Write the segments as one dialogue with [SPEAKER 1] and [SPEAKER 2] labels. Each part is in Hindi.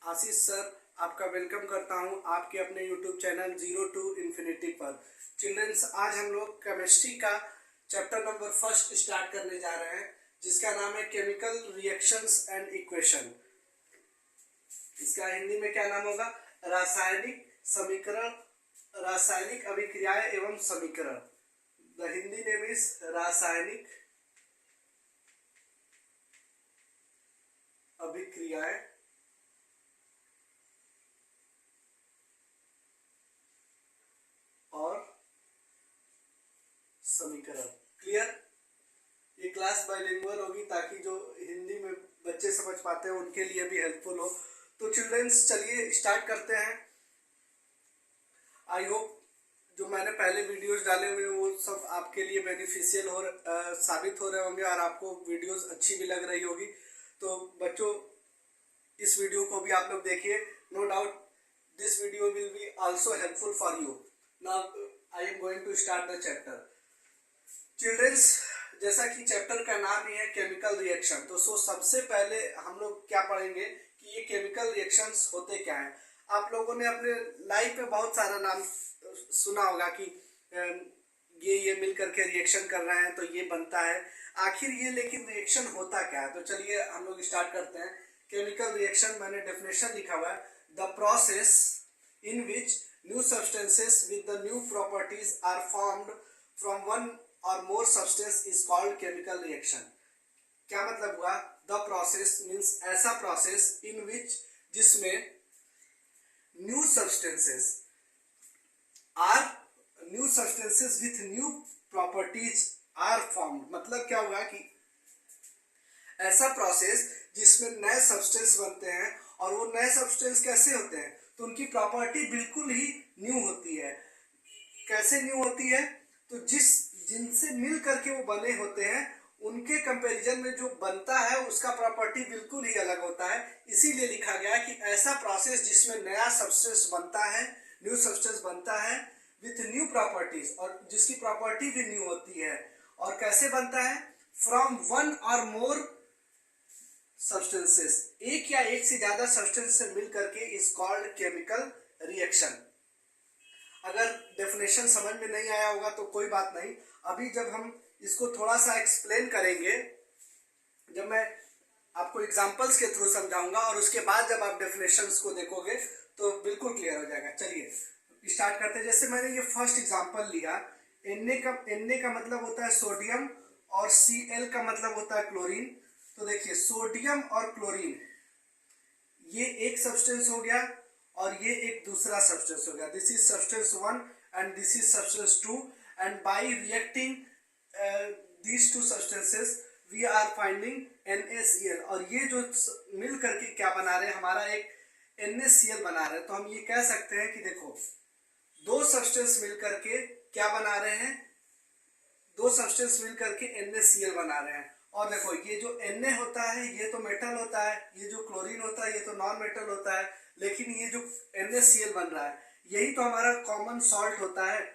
[SPEAKER 1] आशीष सर आपका वेलकम करता हूं आपके अपने YouTube channel zero to infinity पर। चिल्ड्रंस, आज हम लोग केमिस्ट्री का चैप्टर नंबर फर्स्ट स्टार्ट करने जा रहे हैं, जिसका नाम है केमिकल रिएक्शंस एंड इक्वेशन। इसका हिंदी में क्या नाम होगा? रासायनिक समीकरण, रासायनिक अभिक्रियाएं एवं समीकरण। द हिंदी नेम इज रासायनिक अभिक्रियाएं और समीकरण। क्लियर? ये क्लास बाइलिंगुअल होगी ताकि जो हिंदी में बच्चे समझ पाते हैं उनके लिए भी हेल्पफुल हो। तो चिल्ड्रंस, चलिए स्टार्ट करते हैं। आई होप जो मैंने पहले वीडियोस डाले हुए वो सब आपके लिए बेनिफिशियल साबित हो रहे होंगे और आपको वीडियोस अच्छी भी लग रही होगी। तो बच्चों, इस वीडियो को भी आप लोग देखिए। No doubt this video will be also helpful for you. Now I am going to start the chapter. Childrens, जैसा कि चैप्टर का नाम ही है केमिकल रिएक्शन, तो सबसे पहले हम लोग क्या पढ़ेंगे कि ये केमिकल रिएक्शंस होते क्या हैं। आप लोगों ने अपने लाइफ में बहुत सारा नाम सुना होगा कि ये मिल करके रिएक्शन कर रहे हैं तो ये बनता है। आखिर ये लेकिन रिएक्शन होता क्या है? तो चलिए हम लोग स्टार्ट करते हैं। केमिकल रिएक्शन, मैंने डेफिनेशन लिखा हुआ है, the process in which new substances with the new properties are formed from one or more substance is called chemical reaction. क्या मतलब हुआ? द प्रोसेस मीन्स ऐसा प्रोसेस इन विच, जिसमें new substances with new properties are formed. मतलब क्या हुआ कि ऐसा प्रोसेस जिसमें नए सब्सटेंस बनते हैं, और वो नए सब्सटेंस कैसे होते हैं? तो उनकी प्रॉपर्टी बिल्कुल ही न्यू होती है। कैसे न्यू होती है? तो जिनसे मिल करके वो बने होते हैं उनके कंपैरिजन में जो बनता है उसका प्रॉपर्टी बिल्कुल ही अलग होता है। इसीलिए लिखा गया है कि ऐसा प्रोसेस जिसमें नया सब्सटेंस बनता है, न्यू सब्सटेंस बनता है विथ न्यू प्रॉपर्टीज, और जिसकी प्रॉपर्टी भी न्यू होती है। और कैसे बनता है? From one or more substances, एक या एक से ज्यादा सब्सटेंस से मिल करके इज कॉल्ड केमिकल रिएक्शन। अगर डेफिनेशन समझ में नहीं आया होगा तो कोई बात नहीं, अभी जब हम इसको थोड़ा सा एक्सप्लेन करेंगे, जब मैं आपको एग्जांपल्स के थ्रू समझाऊंगा और उसके बाद जब आप डेफिनेशंस को देखोगे तो बिल्कुल क्लियर हो जाएगा। चलिए स्टार्ट करते हैं। जैसे मैंने ये फर्स्ट एग्जांपल लिया, Na का मतलब होता है सोडियम और Cl का मतलब होता है क्लोरीन। तो देखिए, सोडियम और क्लोरीन ये एक सब्सटेंस हो गया और ये एक दूसरा सब्सटेंस हो गया। This is substance 1 and this is substance 2, and bye reacting these two substances we are finding NaCl। और ये जो मिल करके क्या बना रहे हैं? हमारा एक NaCl बना रहे हैं। तो हम ये कह सकते हैं कि देखो, दो सब्सटेंस मिल करके क्या बना रहे हैं? दो सब्सटेंस मिल करके NaCl बना रहे हैं। और देखो, ये जो Na होता है ये तो मेटल होता है, ये जो क्लोरीन होता है ये तो नॉन मेटल होता है, लेकिन ये जो NaCl बन रहा है यही तो हमारा कॉमन सॉल्ट होता है।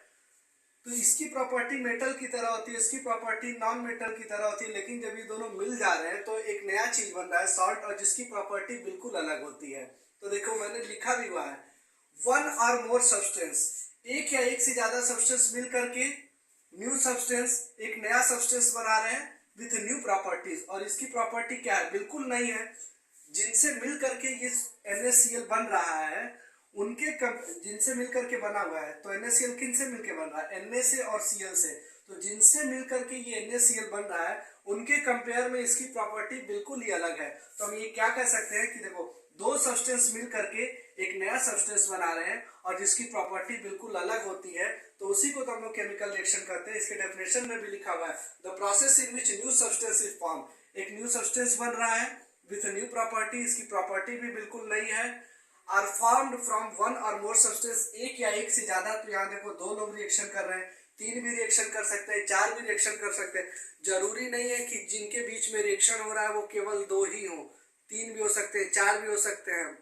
[SPEAKER 1] तो इसकी प्रॉपर्टी मेटल की तरह होती है, इसकी प्रॉपर्टी नॉन मेटल की तरह होती है, लेकिन जब ये दोनों मिल जा रहे हैं तो एक नया चीज बन रहा है, सॉल्ट, और जिसकी प्रॉपर्टी बिल्कुल अलग होती है। तो देखो, मैंने लिखा भी हुआ है, वन और मोर सब्सटेंस, एक या एक से ज्यादा सब्सटेंस मिल करके न्यू सब्सटेंस, एक नया सब्सटेंस बना रहे हैं विथ न्यू प्रॉपर्टीज। और इसकी प्रॉपर्टी क्या है? बिल्कुल नहीं है। जिनसे मिल करके ये NaCl बन रहा है उनके जिनसे मिलकर के बना हुआ है। तो NaCl किन से मिलकर बन रहा है? Na से और Cl से। तो जिनसे मिलकर के ये NaCl बन रहा है उनके कंपेयर में इसकी प्रॉपर्टी बिल्कुल ही अलग है। तो हम ये क्या कह सकते हैं कि देखो, दो सब्सटेंस मिल करके एक नया सब्सटेंस बना रहे हैं और जिसकी प्रॉपर्टी बिल्कुल अलग होती है, तो उसी को तो हम लोग केमिकल रिएक्शन करते हैं। इसके डेफिनेशन में भी लिखा हुआ है, the process in which new substance is form. एक न्यू सब्सटेंस बन रहा है विथ न्यू प्रॉपर्टी, इसकी प्रॉपर्टी भी बिल्कुल नई है। Are formed from one or more substance, एक या एक से ज्यादा। तो यहाँ देखो, दो लोग रिएक्शन कर रहे हैं, तीन भी रिएक्शन कर सकते हैं, चार भी रिएक्शन कर सकते हैं। जरूरी नहीं है कि जिनके बीच में रिएक्शन हो रहा है वो केवल दो ही हो, तीन भी हो सकते हैं, चार भी हो सकते हैं।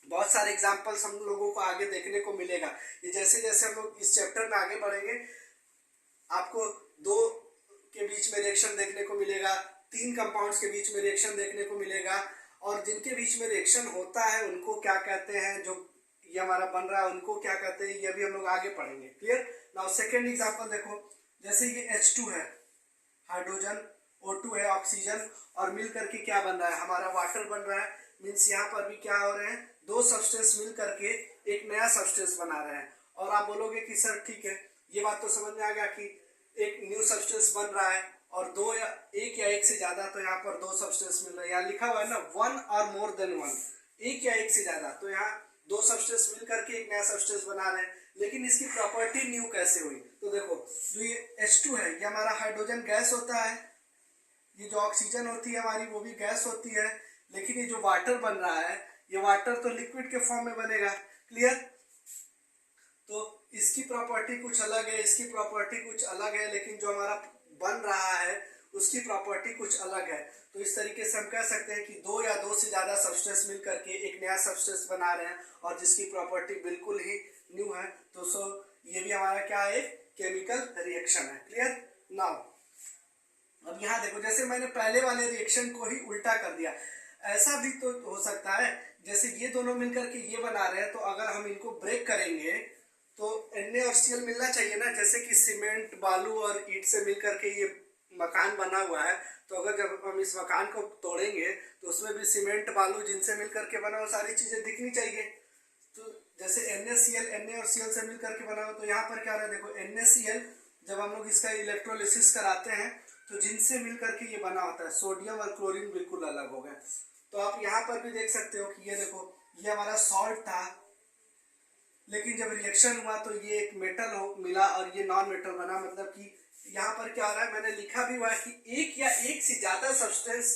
[SPEAKER 1] बहुत सारे एग्जाम्पल्स हम लोगों को आगे देखने को मिलेगा। ये जैसे जैसे हम लोग इस चैप्टर में आगे बढ़ेंगे, आपको दो के बीच में रिएक्शन देखने को मिलेगा, तीन कंपाउंड्स के बीच में रिएक्शन देखने को मिलेगा, और जिनके बीच में रिएक्शन होता है उनको क्या कहते हैं, जो ये हमारा बन रहा है उनको क्या कहते हैं, ये भी हम लोग आगे पढ़ेंगे। क्लियर। नाउ सेकेंड एग्जांपल देखो, जैसे ये H2 है, हाइड्रोजन, O2 है ऑक्सीजन, और मिल करके क्या बन रहा है, हमारा वाटर बन रहा है। मीन्स यहाँ पर भी क्या हो रहे हैं, दो सब्सटेंस मिल करके एक नया सब्सटेंस बना रहे हैं। और आप बोलोगे कि सर ठीक है, ये बात तो समझ में आ गया कि एक न्यू सब्सटेंस बन रहा है और दो या एक से ज्यादा, तो यहाँ पर दो सब्सटेंस मिल रहे हैं। यहाँ लिखा हुआ है ना, one or more than one, एक या एक से ज्यादा, तो यहाँ दो सब्सटेंस मिल करके एक नया सब्सटेंस बना रहे हैं। लेकिन इसकी प्रॉपर्टी न्यू कैसे हुई, तो देखो जो ये H2 है, ये हमारा हाइड्रोजन गैस होता है, ये जो ऑक्सीजन होती है हमारी वो भी गैस होती है। लेकिन ये जो वाटर बन रहा है, ये वाटर तो लिक्विड के फॉर्म में बनेगा। क्लियर। तो इसकी प्रॉपर्टी कुछ अलग है, इसकी प्रॉपर्टी कुछ अलग है, लेकिन जो हमारा बन रहा है उसकी प्रॉपर्टी कुछ अलग है। तो इस तरीके से हम कह सकते हैं कि दो या दो से ज्यादा सब्सटेंस मिल करके एक नया सब्सटेंस बना रहे हैं और जिसकी प्रॉपर्टी बिल्कुल ही न्यू है। तो ये भी हमारा क्या है, केमिकल रिएक्शन है। क्लियर। नाउ अब यहाँ देखो, जैसे मैंने पहले वाले रिएक्शन को ही उल्टा कर दिया, ऐसा भी तो हो सकता है, जैसे ये दोनों मिलकर के ये बना रहे हैं, तो अगर हम इनको ब्रेक करेंगे तो NaCl मिलना चाहिए ना। जैसे कि सीमेंट, बालू और ईंट से मिलकर के ये मकान बना हुआ है, तो अगर जब हम इस मकान को तोड़ेंगे तो उसमें भी सीमेंट, बालू जिनसे मिलकर के बना वो सारी चीजें दिखनी चाहिए। तो जैसे NaCl Na और Cl से मिलकर के बना हो, तो यहाँ पर क्या रहा है, देखो NaCl जब हम लोग इसका इलेक्ट्रोलिसिस कराते हैं तो जिनसे मिलकर के ये बना होता है, सोडियम और क्लोरीन बिल्कुल अलग हो गए। तो आप यहाँ पर भी देख सकते हो कि ये देखो, ये हमारा सॉल्ट था, लेकिन जब रिएक्शन हुआ तो ये एक मेटल हो मिला और ये नॉन मेटल बना। मतलब कि यहाँ पर क्या हो रहा है, मैंने लिखा भी हुआ है कि एक या एक से ज्यादा सब्सटेंस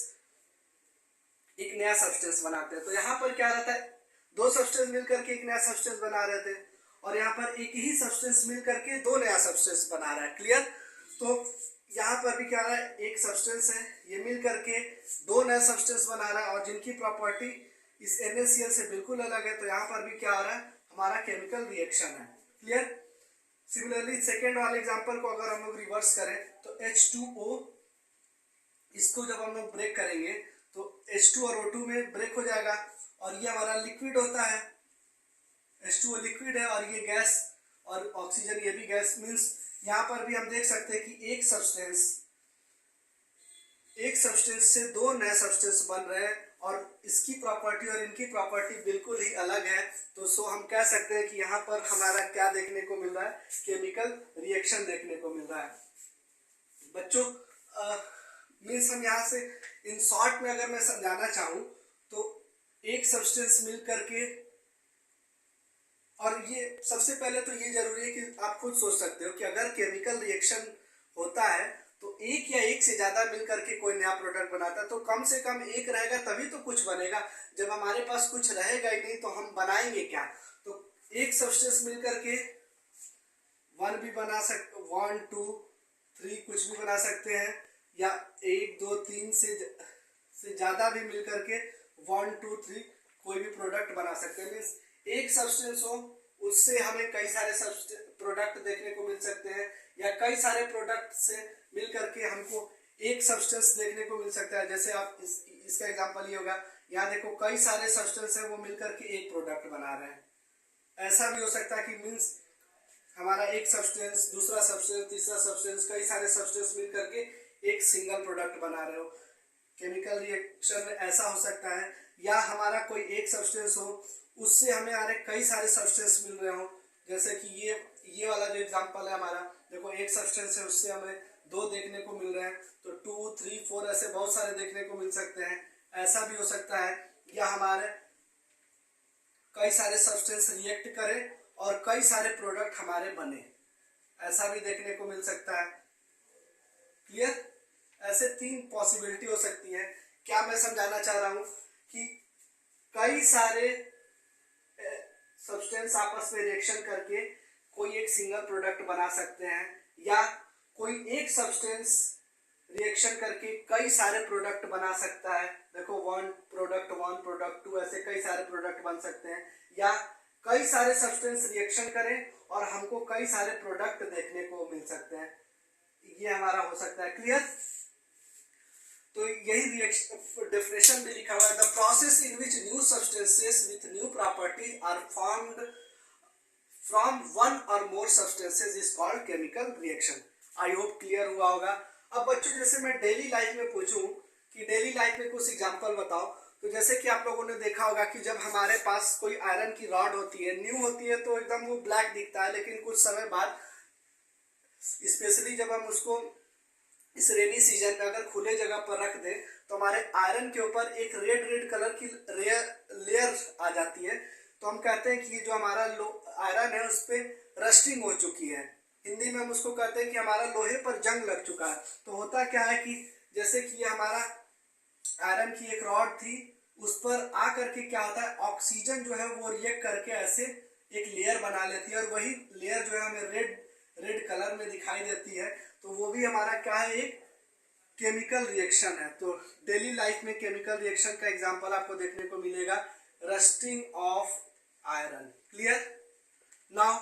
[SPEAKER 1] एक नया सब्सटेंस बनाते हैं। तो यहाँ पर क्या रहता है, दो सब्सटेंस मिलकर के एक नया सब्सटेंस बना रहे थे, और यहाँ पर एक ही सब्सटेंस मिलकर के दो नया सब्सटेंस बना रहा है। क्लियर। तो यहाँ पर भी क्या रहा है, एक सब्सटेंस है, ये मिल करके दो नए सब्सटेंस बना रहा है और जिनकी प्रॉपर्टी इस NaCl से बिल्कुल अलग है। तो यहाँ पर भी क्या हो रहा है, हमारा केमिकल रिएक्शन है। क्लियर। सिमिलरली सेकेंड वाले एग्जांपल को अगर हम लोग रिवर्स करें तो H2O, इसको जब हम लोग ब्रेक करेंगे तो H2 और O2 में ब्रेक हो जाएगा, और ये हमारा लिक्विड होता है। H2O लिक्विड है और ये गैस, और ऑक्सीजन ये भी गैस। मीन्स यहाँ पर भी हम देख सकते हैं कि एक सब्सटेंस से दो नए सब्सटेंस बन रहे हैं और इसकी प्रॉपर्टी और इनकी प्रॉपर्टी बिल्कुल ही अलग है। तो हम कह सकते हैं कि यहाँ पर हमारा क्या देखने को मिल रहा है, केमिकल रिएक्शन देखने को मिल रहा है। बच्चों मीन्स हम यहाँ से इन शॉर्ट में अगर मैं समझाना चाहूँ तो एक सब्सटेंस मिल करके, और ये सबसे पहले तो ये जरूरी है कि आप खुद सोच सकते हो कि अगर केमिकल रिएक्शन होता है तो एक या एक से ज्यादा मिलकर के कोई नया प्रोडक्ट बनाता है, तो कम से कम एक रहेगा तभी तो कुछ बनेगा। जब हमारे पास कुछ रहेगा ही नहीं तो हम बनाएंगे क्या। तो एक सब्सटेंस मिलकर के वन भी बना सकते, 1 2 3 कुछ भी बना सकते हैं, या 1 2 3 से ज्यादा भी मिलकर के 1 2 3 कोई भी प्रोडक्ट बना सकते हैं। मीन्स एक सब्सटेंस हो उससे हमें कई सारे प्रोडक्ट देखने को मिल सकते हैं, या कई सारे प्रोडक्ट से मिलकर के हमको एक सब्सटेंस देखने को मिल सकता है। जैसे आप इसका एग्जांपल ये होगा, यहाँ देखो कई सारे सब्सटेंस है वो मिलकर के एक प्रोडक्ट बना रहे हैं। ऐसा भी हो सकता है कि मीन्स हमारा एक सब्सटेंस, दूसरा सब्सटेंस, तीसरा सब्सटेंस, कई सारे सब्सटेंस मिलकर के एक सिंगल प्रोडक्ट बना रहे हो। केमिकल रिएक्शन में ऐसा हो सकता है, या हमारा कोई एक सब्सटेंस हो उससे हमें कई सारे सब्सटेंस मिल रहे हो। जैसे कि ये वाला जो एग्जांपल है हमारा, देखो एक सब्सटेंस है उससे हमें दो देखने को मिल रहे हैं, तो 2 3 4 ऐसे बहुत सारे देखने को मिल सकते हैं। ऐसा भी हो सकता है, या हमारे कई सारे सब्सटेंस रिएक्ट करें और कई सारे प्रोडक्ट हमारे बने, ऐसा भी देखने को मिल सकता है। क्लियर। ऐसे तीन पॉसिबिलिटी हो सकती है। क्या मैं समझाना चाह रहा हूं कि कई सारे सब्सटेंस आपस में रिएक्शन करके कोई एक सिंगल प्रोडक्ट बना सकते हैं, या कोई एक सब्सटेंस रिएक्शन करके कई सारे प्रोडक्ट बना सकता है। देखो 1 प्रोडक्ट 2 ऐसे कई सारे प्रोडक्ट बन सकते हैं, या कई सारे सब्सटेंस रिएक्शन करें और हमको कई सारे प्रोडक्ट देखने को मिल सकते हैं। ये हमारा हो सकता है। क्लियर। तो यही रिएक्शन डेफिनेशन में लिखा हुआ है, the process in which new substances with new properties are formed from one or more substances is called chemical reaction. I hope clear हुआ होगा। अब बच्चों जैसे मैं डेली लाइफ में पूछूं कि डेली लाइफ में कुछ एग्जांपल बताओ, तो जैसे कि आप लोगों ने देखा होगा कि जब हमारे पास कोई आयरन की रॉड होती है, न्यू होती है तो एकदम वो ब्लैक दिखता है, लेकिन कुछ समय बाद स्पेशली जब हम उसको इस रेनी सीजन में अगर खुले जगह पर रख दे तो हमारे आयरन के ऊपर एक रेड रेड कलर की लेयर आ जाती है। तो हम कहते हैं कि ये जो हमारा आयरन है उस पर रस्टिंग हो चुकी है। हिंदी में हम उसको कहते हैं कि हमारा लोहे पर जंग लग चुका है। तो होता क्या है कि जैसे कि ये हमारा आयरन की एक रॉड थी, उस पर आ करके क्या होता है, ऑक्सीजन जो है वो रिएक्ट करके ऐसे एक लेयर बना लेती है और वही लेयर जो है हमें रेड रेड कलर में दिखाई देती है। तो वो भी हमारा क्या है, एक केमिकल रिएक्शन है। तो डेली लाइफ में केमिकल रिएक्शन का एग्जांपल आपको देखने को मिलेगा, rusting of iron. Clear? Now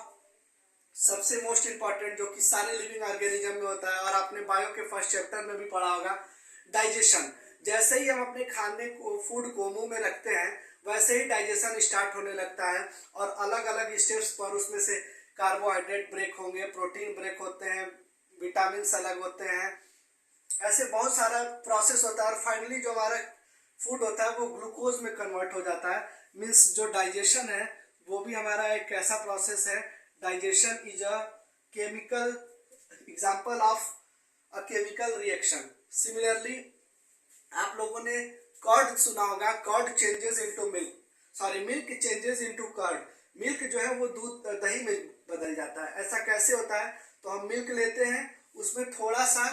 [SPEAKER 1] सबसे मोस्ट इंपॉर्टेंट जो कि सारे लिविंग ऑर्गेनिज्म में होता है और आपने बायो के फर्स्ट चैप्टर में भी पढ़ा होगा, डाइजेशन। जैसे ही हम अपने खाने को फूड को मुंह में रखते हैं वैसे ही डाइजेशन स्टार्ट होने लगता है और अलग अलग स्टेप्स पर उसमें से कार्बोहाइड्रेट ब्रेक होंगे, प्रोटीन ब्रेक होते हैं, विटामिन अलग होते हैं, ऐसे बहुत सारा प्रोसेस होता है और फाइनली जो हमारा फूड होता है वो ग्लूकोज में कन्वर्ट हो जाता है। मीन्स जो डाइजेशन है वो भी हमारा एक कैसा प्रोसेस है, digestion is a chemical example of a chemical reaction. Similarly आप लोगों ने कर्ड सुना होगा, curd changes into milk, sorry milk changes into curd. Milk जो है वो दूध दही में बदल जाता है। ऐसा कैसे होता है, तो हम मिल्क लेते हैं, उसमें थोड़ा सा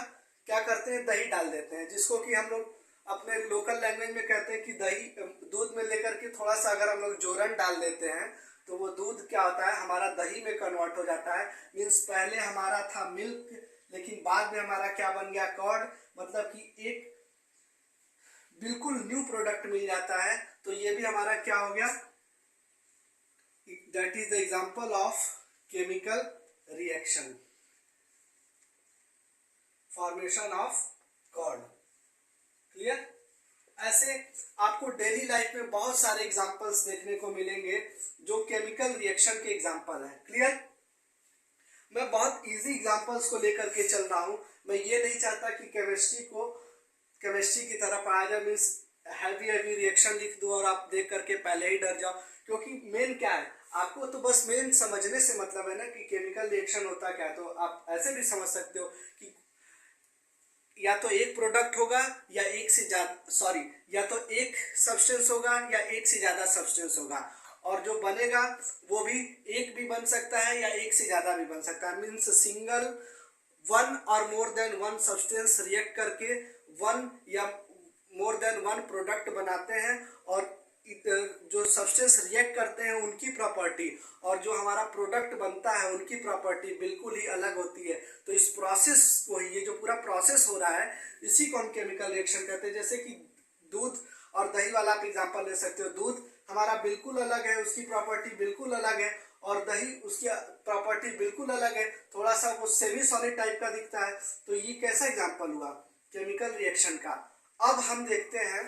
[SPEAKER 1] क्या करते हैं, दही डाल देते हैं, जिसको कि हम लोग अपने लोकल लैंग्वेज में कहते हैं कि दही दूध में लेकर के थोड़ा सा अगर हम लोग जोरन डाल देते हैं तो वो दूध क्या होता है, हमारा दही में कन्वर्ट हो जाता है। मीन्स पहले हमारा था मिल्क, लेकिन बाद में हमारा क्या बन गया, कर्ड, मतलब कि एक बिल्कुल न्यू प्रोडक्ट मिल जाता है। तो ये भी हमारा क्या हो गया, that is the example of chemical reaction, formation of curd. Clear? ऐसे आपको डेली लाइफ में बहुत सारे एग्जांपल्स देखने को मिलेंगे जो केमिकल रिएक्शन के एग्जांपल हैं। क्लियर? मैं बहुत इजी एग्जांपल्स को लेकर के चल रहा हूं। मैं ये नहीं चाहता कि केमिस्ट्री की तरह पढ़ाया जाए, मीन्स हैवी रिएक्शन लिख दूं और आप देख करके पहले ही डर जाओ। क्योंकि मेन क्या है, आपको तो बस मेन समझने से मतलब है ना कि केमिकल रिएक्शन होता क्या है। तो आप ऐसे भी समझ सकते हो कि या तो एक प्रोडक्ट होगा या एक से ज्यादा, सॉरी, या तो एक सब्सटेंस होगा या एक से ज्यादा सब्सटेंस होगा, और जो बनेगा वो भी एक भी बन सकता है या एक से ज्यादा भी बन सकता है। Means single one or more than one substance react करके वन या मोर देन वन प्रोडक्ट बनाते हैं, और जो सब्सटेंस रिएक्ट करते हैं उनकी प्रॉपर्टी और जो हमारा प्रोडक्ट बनता है उनकी प्रॉपर्टी बिल्कुल ही अलग होती है। तो इस प्रोसेस को, ये जो पूरा प्रोसेस हो रहा है, इसी को हम केमिकल रिएक्शन कहते हैं। जैसे कि दूध और दही वाला आप एग्जांपल ले सकते हो। दूध हमारा बिल्कुल अलग है, उसकी प्रॉपर्टी बिल्कुल अलग है, और दही उसकी प्रॉपर्टी बिल्कुल अलग है, थोड़ा सा वो सेमी सॉलिड टाइप का दिखता है। तो ये कैसा एग्जांपल हुआ केमिकल रिएक्शन का। अब हम देखते हैं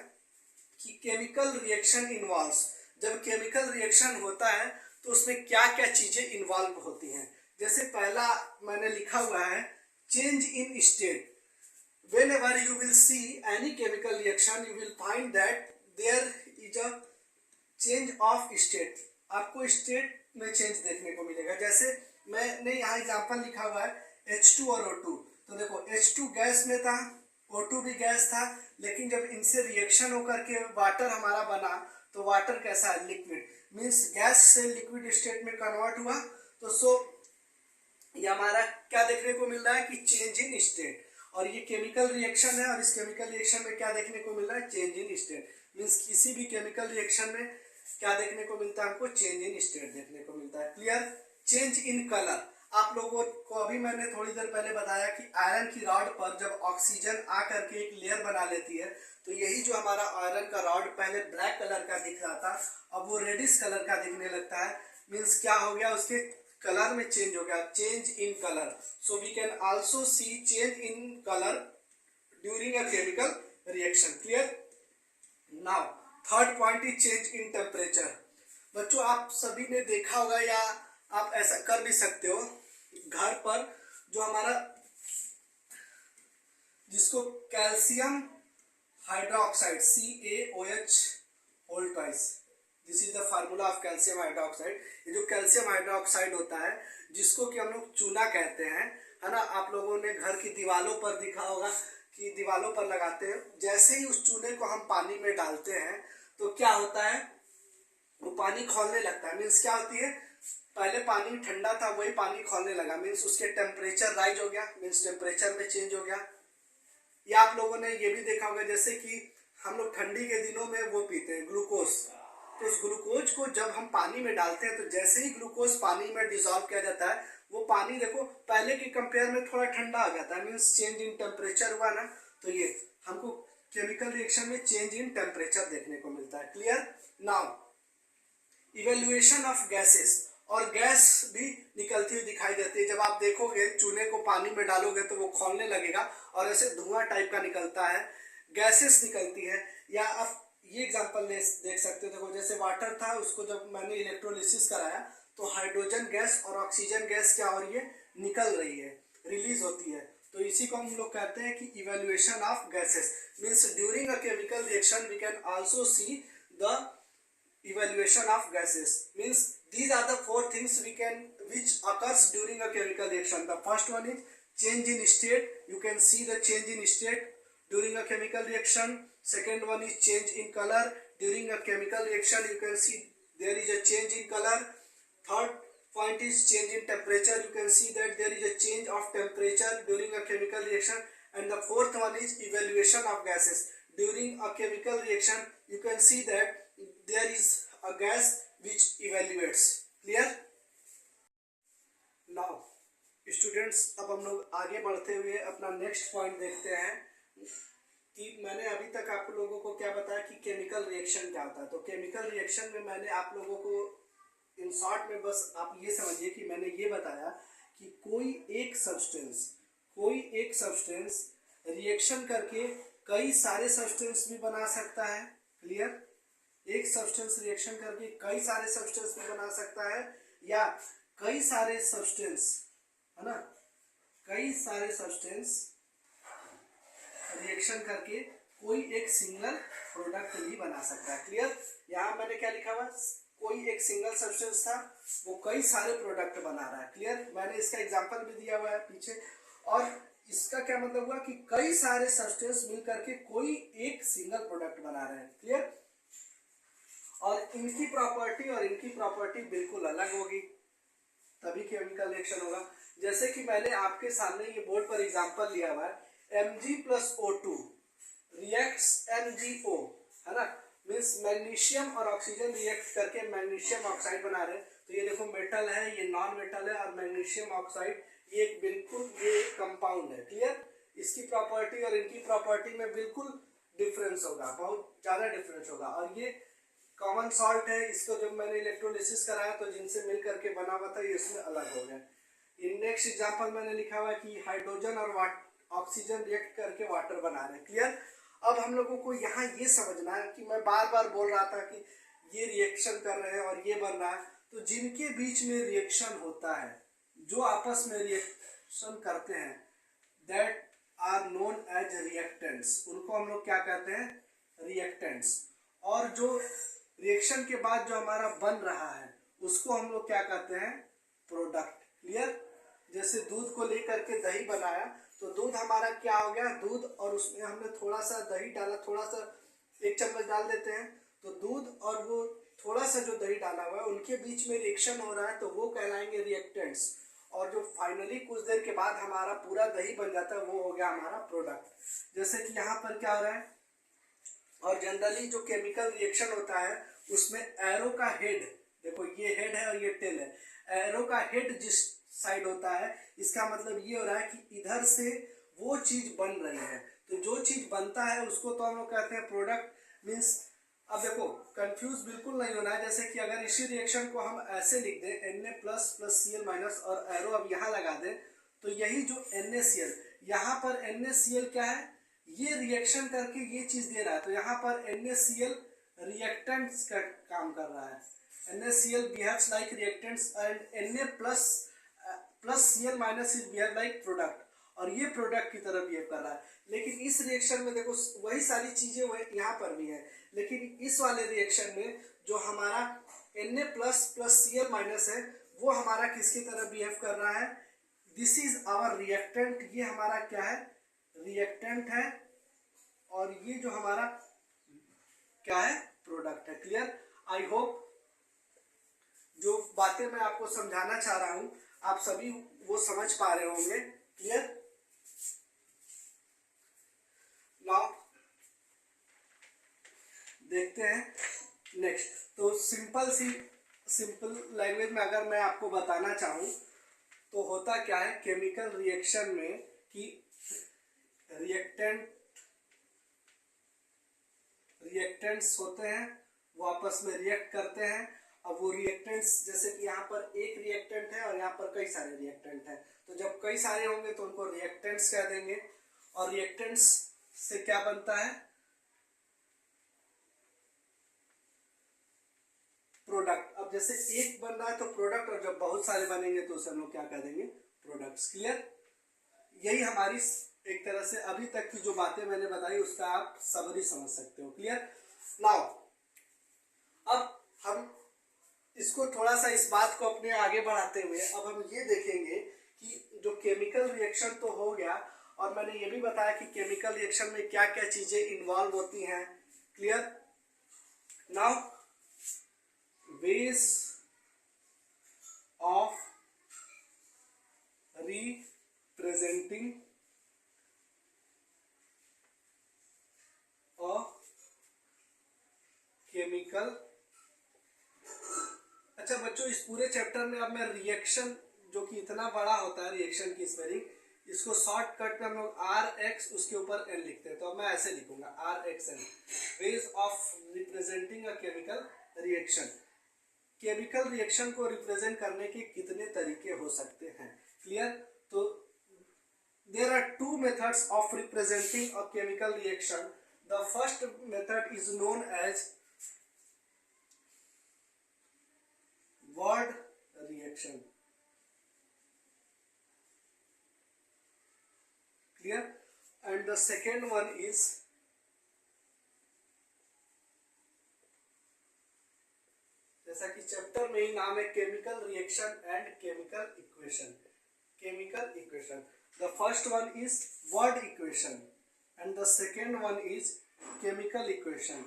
[SPEAKER 1] कि केमिकल रिएक्शन इन्वॉल्व्स, जब केमिकल रिएक्शन होता है तो उसमें क्या क्या चीजें इन्वॉल्व होती हैं। जैसे पहला मैंने लिखा हुआ है, change in state. whenever you will see any chemical reaction you will find that there is a change of state। आपको स्टेट में चेंज देखने को मिलेगा। जैसे मैंने यहाँ एग्जांपल लिखा हुआ है H2 और O2। तो देखो H2 गैस में था, O2 भी गैस था, लेकिन जब इनसे रिएक्शन होकर के वाटर हमारा बना तो वाटर कैसा है, लिक्विड। मीन्स गैस से लिक्विड स्टेट में कन्वर्ट हुआ। तो ये हमारा क्या देखने को मिल रहा है कि चेंज इन स्टेट, और ये केमिकल रिएक्शन है, और इस केमिकल रिएक्शन में क्या देखने को मिल रहा है, चेंज इन स्टेट। मीन्स किसी भी केमिकल रिएक्शन में क्या देखने को मिलता है, हमको चेंज इन स्टेट देखने को मिलता है। क्लियर? चेंज इन कलर, आप लोगों को अभी मैंने थोड़ी देर पहले बताया कि आयरन की रॉड पर जब ऑक्सीजन आ करके एक लेयर बना लेती है, तो यही जो हमारा आयरन का रॉड पहले ब्लैक कलर का दिख रहा था, अब वो रेडिश कलर का दिखने लगता है। मीन्स क्या हो गया, उसके कलर में चेंज हो गया, change in colour. So we can also see change in colour during a chemical reaction. Clear? Now third point is change in temperature. बच्चों आप सभी ने देखा होगा या आप ऐसा कर भी सकते हो घर पर, जो हमारा जिसको calcium hydroxide CaOH whole twice, this is the formula of calcium hydroxide. ये जो कैल्शियम हाइड्रोक्साइड होता है जिसको कि हम लोग चूना कहते हैं, है ना, आप लोगों ने घर की दीवारों पर देखा होगा कि दीवारों पर लगाते हैं। जैसे ही उस चूने को हम पानी में डालते हैं तो क्या होता है, वो पानी खौलने लगता है। मीन्स क्या होती है, पहले पानी ठंडा था वही पानी खौलने लगा, मीन्स उसके टेम्परेचर राइज हो गया, मीन्स टेम्परेचर में चेंज हो गया। या आप लोगों ने ये भी देखा होगा जैसे कि हम लोग ठंडी के दिनों में वो पीते हैं ग्लूकोज, तो उस ग्लूकोज को जब हम पानी में डालते हैं तो जैसे ही ग्लूकोज पानी में डिसॉल्व किया जाता है वो पानी देखो पहले के कंपेयर में थोड़ा ठंडा हो जाता है, मीन्स चेंज इन टेम्परेचर हुआ ना। तो ये हमको केमिकल रिएक्शन में चेंज इन टेम्परेचर देखने को मिलता है। Clear? Now evaluation of gases, और गैस भी निकलती हुई दिखाई देती है। जब आप देखोगे चूने को पानी में डालोगे तो वो खौलने लगेगा और ऐसे धुआं टाइप का निकलता है, गैसेस निकलती है। या आप ये एग्जांपल देख सकते हो, देखो जैसे वाटर था उसको जब मैंने इलेक्ट्रोलिसिस कराया तो हाइड्रोजन गैस और ऑक्सीजन गैस क्या हो रही है, निकल रही है, रिलीज होती है। तो इसी को हम लोग कहते हैं कि evaluation of gases. Means during a chemical reaction we can also see the evaluation of gases. Means these are the four things which occurs during a chemical reaction. The first one is change in state. You can see the change in state during a chemical reaction. Second one is change in color. During a chemical reaction you can see there is a change in color. Third point is change in temperature. You can see that there is a change of temperature during a chemical reaction. And the fourth one is evaluation of gases. During a chemical reaction you can see that there is a gas which evaluates. Clear? Now students अब हम लोग आगे बढ़ते हुए अपना नेक्स्ट पॉइंट देखते हैं कि मैंने अभी तक आप लोगों को क्या बताया कि केमिकल रिएक्शन क्या होता है। तो केमिकल रिएक्शन में मैंने आप लोगों को इन शॉर्ट में बस आप ये समझिए कि मैंने ये बताया कि कोई एक सब्सटेंस रिएक्शन करके कई सारे सब्सटेंस भी बना सकता है। क्लियर? एक सब्सटेंस रिएक्शन करके कई सारे सब्सटेंस भी बना सकता है, या कई सारे सब्सटेंस, है ना, कई सारे सब्सटेंस रिएक्शन करके कोई एक सिंगल प्रोडक्ट भी बना सकता है। क्लियर? यहाँ मैंने क्या लिखा हुआ, कोई एक सिंगल सब्सटेंस था वो कई सारे प्रोडक्ट बना रहा है। क्लियर? मैंने इसका एग्जांपल भी दिया हुआ है पीछे, और इसका क्या मतलब हुआ कि कई सारे सब्सटेंस मिल करके कोई एक सिंगल प्रोडक्ट बना रहे हैं। क्लियर? और इनकी प्रॉपर्टी बिल्कुल अलग होगी, तभी केमिकल रिएक्शन होगा। जैसे कि मैंने आपके सामने ये बोर्ड पर एग्जांपल लिया हुआ है, Mg+O2 रिएक्ट्स MgO, है ना, मीन्स मैग्नीशियम और ऑक्सीजन रिएक्ट करके मैग्नीशियम ऑक्साइड बना रहे हैं। तो ये देखो मेटल है, ये नॉन मेटल है, और मैग्नीशियम ऑक्साइड ये बिल्कुल ये कंपाउंड है। क्लियर? इसकी प्रॉपर्टी और इनकी प्रॉपर्टी में बिल्कुल डिफरेंस होगा, बहुत ज्यादा डिफरेंस होगा। और ये कॉमन सॉल्ट है, इसको जब मैंने इलेक्ट्रोलिसिस कराया तो जिनसे मिल करके बना हुआ था ये इसमें अलग हो गया। नेक्स्ट एग्जांपल मैंने लिखा हुआ है कि हाइड्रोजन और ऑक्सीजन रिएक्ट करके वाटर बना रहे हैं। क्लियर? अब हम लोगों को यहाँ ये समझना है कि मैं बार बार बोल रहा था कि ये रिएक्शन कर रहे हैं और ये बन रहा है, तो जिनके बीच में रिएक्शन होता है, जो आपस में रिएक्शन करते हैं, that are known as reactants, उनको हम लोग क्या कहते हैं, रिएक्टेंट्स। और जो रिएक्शन के बाद जो हमारा बन रहा है उसको हम लोग क्या कहते हैं, प्रोडक्ट। क्लियर? जैसे दूध को लेकर के दही बनाया तो दूध हमारा क्या हो गया, दूध, और उसमें हमने थोड़ा सा दही डाला, थोड़ा सा 1 चम्मच डाल देते हैं, तो दूध और वो थोड़ा सा जो दही डाला हुआ है उनके बीच में रिएक्शन हो रहा है, तो वो कहलाएंगे रिएक्टेंट्स। और जो फाइनली कुछ देर के बाद हमारा पूरा दही बन जाता है वो हो गया हमारा प्रोडक्ट। जैसे कि यहाँ पर क्या हो रहा है, और जनरली जो केमिकल रिएक्शन होता है उसमें एरो का हेड, देखो ये हेड है और ये टेल है, एरो का हेड जिस साइड होता है इसका मतलब ये हो रहा है कि इधर से वो चीज बन रही है, तो जो चीज बनता है उसको तो हम लोग कहते हैं प्रोडक्ट। मीन्स अब देखो कंफ्यूज बिल्कुल नहीं होना है, जैसे कि अगर इसी रिएक्शन को हम ऐसे लिख दें Na++Cl- और एरो अब यहाँ लगा दें, तो यही जो NaCl, यहाँ पर NaCl क्या है, ये रिएक्शन करके ये चीज दे रहा है, तो यहाँ पर NaCl रिएक्टेंट्स का काम कर रहा है। NaCl behaves like reactants and Na plus Cl minus is behave like product, और ये प्रोडक्ट की तरह बिहेव कर रहा है। लेकिन इस रिएक्शन में देखो वही सारी चीजें यहाँ पर भी है, लेकिन इस वाले रिएक्शन में जो हमारा Na plus plus Cl minus है वो हमारा किसकी तरह बिहेव कर रहा है, दिस इज आवर रिएक्टेंट, ये हमारा क्या है, रिएक्टेंट है, और ये जो हमारा क्या है, प्रोडक्ट है। क्लियर? आई होप जो बातें मैं आपको समझाना चाह रहा हूं आप सभी वो समझ पा रहे होंगे। क्लियर? नाउ देखते हैं नेक्स्ट। तो सिंपल लैंग्वेज में अगर मैं आपको बताना चाहूँ तो होता क्या है, केमिकल रिएक्शन में कि रिएक्टेंट्स होते हैं, वो आपस में रिएक्ट करते हैं। अब वो रिएक्टेंट्स, जैसे कि यहाँ पर एक रिएक्टेंट है और यहाँ पर कई सारे रिएक्टेंट हैं, तो जब कई सारे होंगे तो उनको रिएक्टेंट्स कह देंगे, और रिएक्टेंट्स से क्या बनता है, प्रोडक्ट। अब जैसे एक बन रहा है तो प्रोडक्ट, और जब बहुत सारे बनेंगे तो उसे हम लोग क्या कह देंगे, प्रोडक्ट्स। क्लियर? यही हमारी एक तरह से अभी तक की जो बातें मैंने बताई उसका आप समरी समझ सकते हो। क्लियर? नाउ अब हम इसको थोड़ा सा इस बात को अपने आगे बढ़ाते हुए अब हम ये देखेंगे कि जो केमिकल रिएक्शन तो हो गया, और मैंने ये भी बताया कि केमिकल रिएक्शन में क्या क्या चीजें इन्वॉल्व होती हैं। Clear? Now ways of representing a chemical। अच्छा बच्चों, इस पूरे चैप्टर में अब मैं रिएक्शन, जो कि इतना बड़ा होता है रिएक्शन की स्पेलिंग, इसको शॉर्टकट में हम लोग RX उसके ऊपर N लिखते हैं, तो अब मैं ऐसे लिखूंगा RXN, ways of representing a chemical reaction. Chemical reaction को रिप्रेजेंट करने के कितने तरीके हो सकते हैं। क्लियर? तो there are two methods of representing a chemical reaction. The first method is known as word reaction. Clear? And the second one is जैसा कि चैप्टर में ही नाम है, chemical reaction and chemical equation. Chemical equation, the first one is word equation and the second one is chemical equation.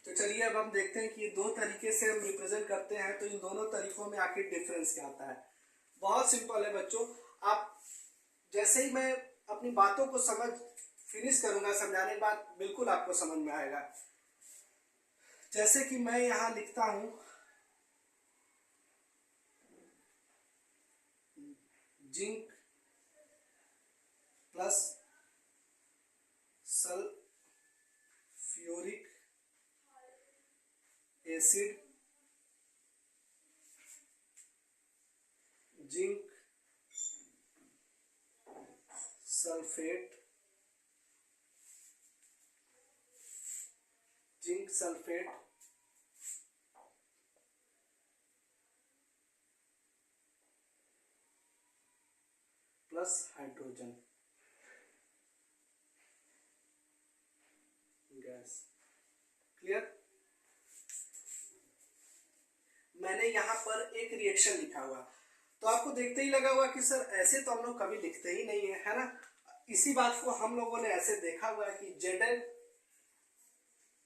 [SPEAKER 1] तो चलिए अब हम देखते हैं कि ये दो तरीके से हम रिप्रेजेंट करते हैं, तो इन दोनों तरीकों में आखिर डिफरेंस क्या आता है। बहुत सिंपल है बच्चों, आप जैसे ही मैं अपनी बातों को फिनिश करूंगा समझाने के बाद बिल्कुल आपको समझ में आएगा। जैसे कि मैं यहां लिखता हूं zinc plus sulphuric acid, zinc sulphate, zinc sulphate plus hydrogen gas. Clear? मैंने यहां पर एक रिएक्शन लिखा हुआ, तो आपको देखते ही लगा हुआ कि सर ऐसे तो हम लोग कभी लिखते ही नहीं है ना। इसी बात को हम लोगों ने ऐसे देखा हुआ है कि Zn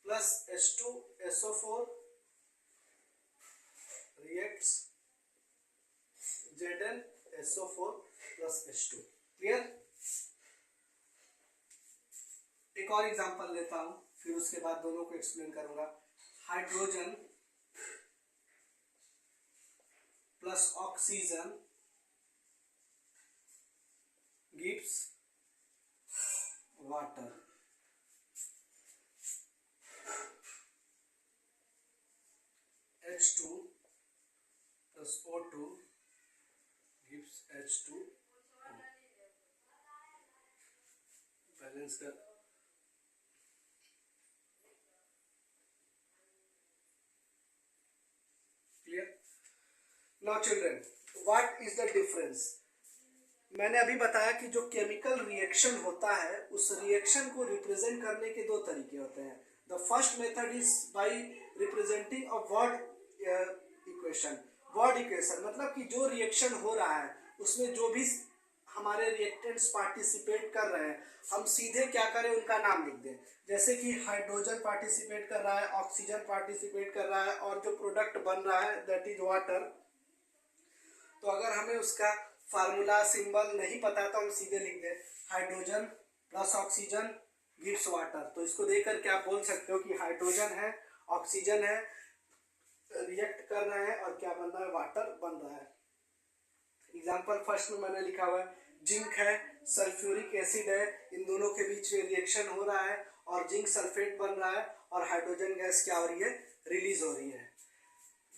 [SPEAKER 1] plus H2SO4 reacts ZnSO4 plus H2। Clear? एक और एग्जांपल लेता हूं, फिर उसके बाद दोनों को एक्सप्लेन करूंगा। Hydrogen plus oxygen gives water. H2 plus O2 gives H2O। Arrange कर। Clear? Now children, what is the difference? मैंने अभी बताया कि जो केमिकल रिएक्शन होता है उस रिएक्शन को रिप्रेजेंट करने के दो तरीके होते हैं। The first method is by representing a word equation. Word equation मतलब कि जो रिएक्शन हो रहा है उसमें जो भी हमारे रिएक्टेंट्स पार्टिसिपेट कर रहे हैं हम सीधे क्या करें, उनका नाम लिख दें। जैसे कि हाइड्रोजन पार्टिसिपेट कर रहा है, ऑक्सीजन पार्टिसिपेट कर रहा है, और जो प्रोडक्ट बन रहा है दैट इज वाटर। तो अगर हमें उसका फार्मूला सिंबल नहीं पता तो हम सीधे लिख दें hydrogen plus oxygen gives water. तो इसको देख करके आप बोल सकते हो कि हाइड्रोजन है, ऑक्सीजन है, रिएक्ट कर रहे हैं और क्या बन रहा है, वाटर बन रहा है। एग्जाम्पल फर्स्ट में मैंने लिखा हुआ है जिंक है, सल्फ्यूरिक एसिड है, इन दोनों के बीच में रिएक्शन हो रहा है और जिंक सल्फेट बन रहा है और हाइड्रोजन गैस क्या हो रही है, रिलीज हो रही है।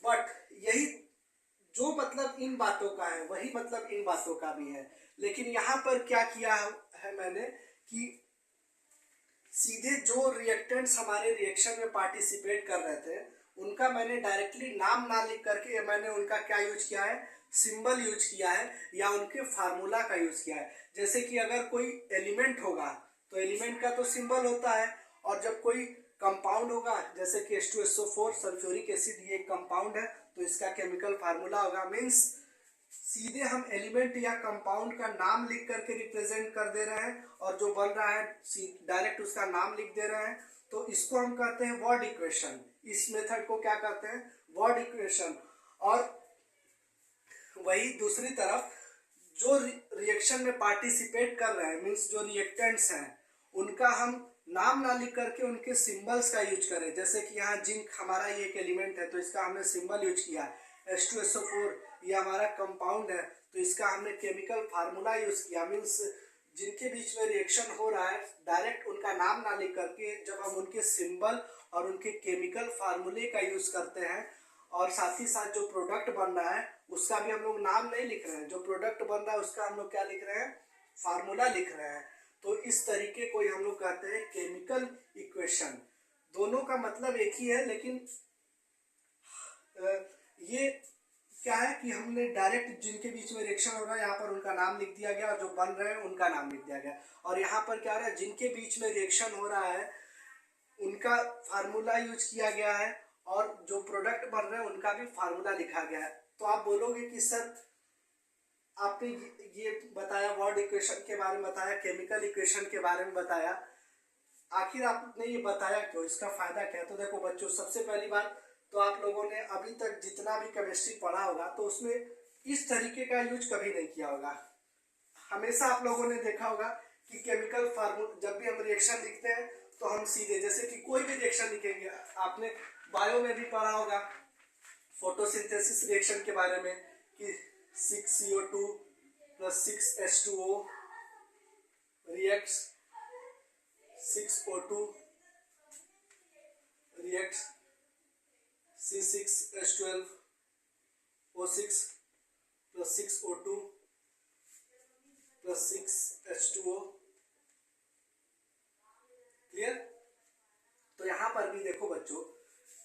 [SPEAKER 1] बट यही जो मतलब इन बातों का है वही मतलब इन बातों का भी है। लेकिन यहाँ पर क्या किया है मैंने कि सीधे जो रिएक्टेंट्स हमारे रिएक्शन में पार्टिसिपेट कर रहे थे उनका मैंने डायरेक्टली नाम ना लिख करके मैंने उनका क्या यूज किया है, सिंबल यूज किया है या उनके फार्मूला का यूज किया है। जैसे कि अगर कोई एलिमेंट होगा तो एलिमेंट का तो सिंबल होता है, और जब कोई कंपाउंड होगा जैसे कि H2SO4 सल्फ्यूरिक एसिड, ये एक कंपाउंड है तो इसका केमिकल फार्मूला होगा। मीन्स सीधे हम एलिमेंट या कंपाउंड का नाम लिख करके रिप्रेजेंट कर दे रहे हैं और जो बन रहा है डायरेक्ट उसका नाम लिख दे रहे हैं। तो इसको हम कहते हैं वर्ड इक्वेशन। इस मेथड को क्या कहते हैं, वर्ड इक्वेशन। और वही दूसरी तरफ जो रिएक्शन में पार्टिसिपेट कर रहे हैं मीन्स जो रिएक्टेंट्स हैं उनका हम नाम ना लिख करके उनके सिंबल्स का यूज करें। जैसे कि यहाँ जिंक हमारा ये एक एलिमेंट है तो इसका हमने सिंबल यूज किया, H2SO4 ये हमारा कंपाउंड है तो इसका हमने केमिकल फार्मूला यूज किया। मीन्स जिनके बीच में रिएक्शन हो रहा है डायरेक्ट उनका नाम ना लिख करके जब हम उनके सिंबल और उनके केमिकल फार्मूले का यूज करते हैं और साथ ही साथ जो प्रोडक्ट बन रहा है उसका भी हम लोग नाम नहीं लिख रहे हैं, जो प्रोडक्ट बन रहा है उसका हम लोग क्या लिख रहे हैं, फार्मूला लिख रहे हैं। तो इस तरीके को हम लोग कहते हैं केमिकल इक्वेशन। दोनों का मतलब एक ही है, लेकिन ये क्या है कि हमने डायरेक्ट जिनके बीच में रिएक्शन हो रहा है यहाँ पर उनका नाम लिख दिया गया और जो बन रहे हैं उनका नाम लिख दिया गया। और यहाँ पर क्या हो रहा है, जिनके बीच में रिएक्शन हो रहा है उनका फार्मूला यूज किया गया है और जो प्रोडक्ट बन रहे हैं उनका भी फार्मूला लिखा गया है। तो आप बोलोगे कि सर आपने ये बताया, वर्ड इक्वेशन के बारे में बताया, केमिकल इक्वेशन के बारे में बताया, आखिर आपने ये बताया क्यों, इसका फायदा क्या है? तो देखो बच्चों, सबसे पहली बात तो आप लोगों ने अभी तक जितना भी केमिस्ट्री पढ़ा होगा तो उसमें इस तरीके का यूज कभी नहीं किया होगा। हमेशा आप लोगों ने देखा होगा कि केमिकल फार्मूला जब भी हम रिएक्शन लिखते हैं तो हम सीधे, जैसे कि कोई भी रिएक्शन लिखेंगे, आपने बायो में भी पढ़ा होगा फोटोसिंथेसिस रिएक्शन के बारे में कि 6CO2 + 6H2O reacts 6O2 reacts C6H12O6 + 6O2 + 6H2O। Clear? तो यहाँ पर भी देखो बच्चों,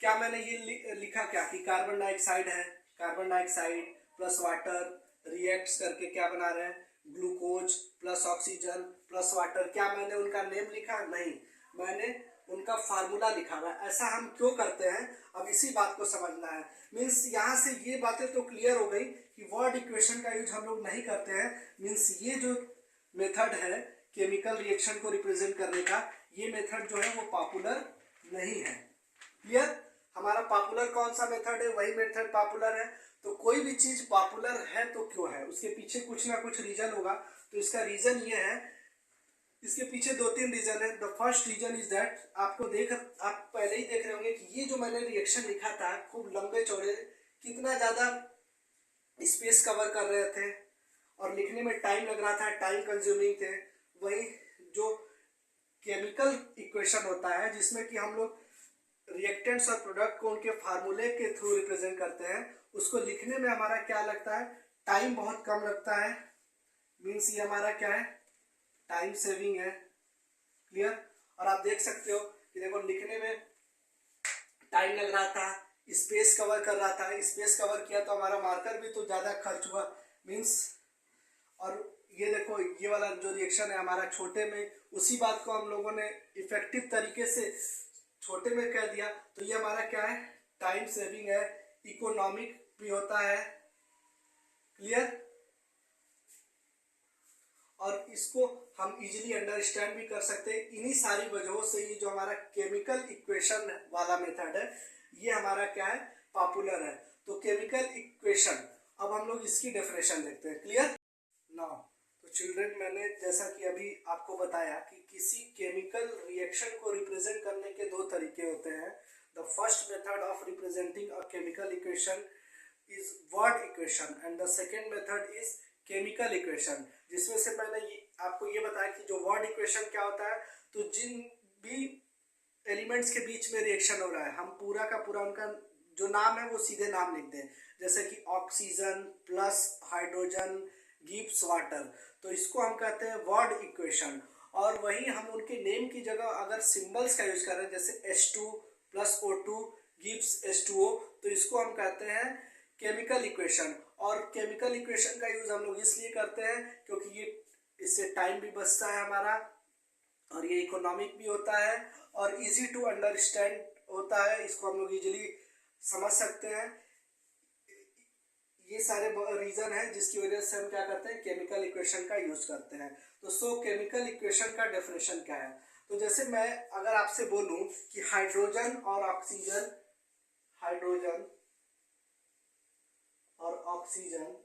[SPEAKER 1] क्या मैंने ये लिखा क्या कि कार्बन डाइऑक्साइड है, carbon dioxide plus water reacts करके क्या बना रहे हैं, glucose plus oxygen plus water. क्या मैंने उनका नेम लिखा? नहीं, मैंने उनका फार्मूला लिखा हुआ है। ऐसा हम क्यों करते हैं, अब इसी बात को समझना है। मीन्स यहाँ से ये बातें तो क्लियर हो गई कि वर्ड इक्वेशन का यूज हम लोग नहीं करते हैं। मीन्स ये जो मेथड है केमिकल रिएक्शन को रिप्रेजेंट करने का, ये मेथड जो है वो पॉपुलर नहीं है। क्लियर? हमारा पॉपुलर कौन सा मेथड है, वही मेथड पॉपुलर है। तो कोई भी चीज पॉपुलर है तो क्यों है, उसके पीछे कुछ ना कुछ रीजन होगा। तो इसका रीजन ये है, इसके पीछे 2-3 रीजन है। The first reason is that, आप पहले ही देख रहे होंगे कि ये जो मैंने रिएक्शन लिखा था खूब लंबे चौड़े, कितना ज्यादा स्पेस कवर कर रहे थे और लिखने में टाइम लग रहा था, टाइम कंज्यूमिंग थे। वही जो केमिकल इक्वेशन होता है जिसमें कि हम लोग रिएक्टेंट्स और प्रोडक्ट को उनके फार्मूले के थ्रू रिप्रेजेंट करते हैं, उसको लिखने में हमारा क्या लगता है, टाइम बहुत कम लगता है। मीन्स ये हमारा क्या है, टाइम सेविंग है। क्लियर। और आप देख सकते हो कि देखो लिखने में टाइम लग रहा था, स्पेस कवर कर रहा था, स्पेस कवर किया तो हमारा मार्कर भी तो ज्यादा खर्च हुआ मीन्स। और ये देखो ये वाला जो रिएक्शन है हमारा छोटे में, उसी बात को हम लोगों ने इफेक्टिव तरीके से छोटे में कह दिया, तो ये हमारा क्या है, टाइम सेविंग है, इकोनॉमिक भी होता है। क्लियर। और इसको हम इजीली अंडरस्टैंड भी कर सकते हैं। इन्हीं सारी वजहों से ये जो हमारा केमिकल इक्वेशन वाला मेथड है ये हमारा क्या है, पॉपुलर है। तो केमिकल इक्वेशन, अब हम लोग इसकी डेफिनेशन देखते हैं। Clear now. तो चिल्ड्रन, मैंने जैसा कि अभी आपको बताया कि किसी केमिकल रिएक्शन को रिप्रेजेंट करने के दो तरीके होते हैं। The first method of representing a chemical equation is word equation and the second method is chemical equation. जिसमें से मैंने आपको ये बताया कि जो वर्ड इक्वेशन क्या होता है, तो जिन भी एलिमेंट्स के बीच में रिएक्शन हो रहा है हम पूरा का पूरा उनका जो नाम है वो सीधे नाम लिख दें, जैसे कि oxygen plus hydrogen gives water, तो इसको हम कहते हैं वर्ड इक्वेशन। और वहीं हम उनके नेम की जगह अगर सिंबल्स का यूज कर रहे हैं, जैसे H2 plus O2 gives H2O, तो इसको हम कहते हैं केमिकल इक्वेशन। और केमिकल इक्वेशन का यूज हम लोग इसलिए करते हैं क्योंकि ये इससे टाइम भी बचता है हमारा, और ये इकोनॉमिक भी होता है और इजी टू अंडरस्टैंड होता है, इसको हम लोग इजीली समझ सकते हैं। ये सारे रीजन है जिसकी वजह से हम क्या करते हैं, केमिकल इक्वेशन का यूज करते हैं। तो केमिकल इक्वेशन का डेफिनेशन क्या है, तो जैसे मैं अगर आपसे बोलूं कि हाइड्रोजन और ऑक्सीजन, हाइड्रोजन और ऑक्सीजन